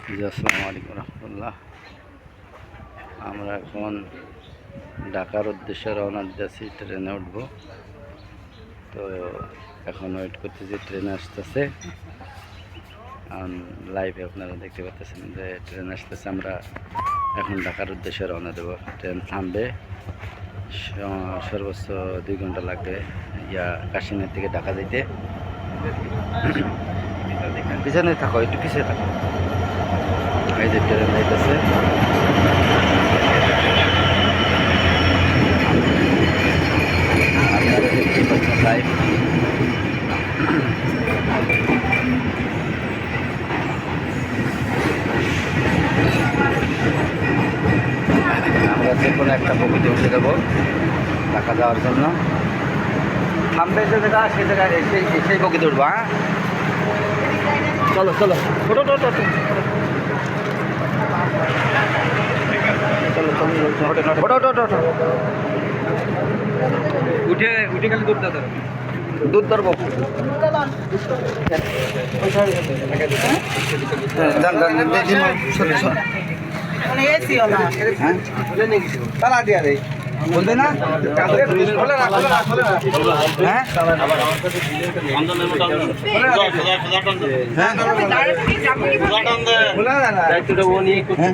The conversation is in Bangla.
আসসালামু আলাইকুম রহমতুল্লাহ। আমরা এখন ঢাকার উদ্দেশ্যে রওনা দিয়েছি, ট্রেনে উঠবো। তো এখন ওয়েট করতেছি, ট্রেন আসতেছে। লাইভে আপনারা দেখতে পাচ্ছেন যে ট্রেন আসতেছে। আমরা এখন ঢাকার উদ্দেশ্যে রওনা দেব। ট্রেন থামবে, সর্বোচ্চ 2 ঘন্টা লাগবে কাশিনাথ থেকে ঢাকা যেতে। পিছনে থাকো, একটু পিছিয়ে থাকো। এই যে ট্রেন যাইতেছে। আমরা যে কোনো একটা বগিতে উঠে যাবো ঢাকা যাওয়ার জন্য। থামবে যে জায়গা, সেই জায়গায় সেই বগিতে উঠবো। হ্যাঁ, চলো চলো, ছোটো ছোটো উঠে উঠে খালি দুধ ধরবো। বলবে না হ্যাঁ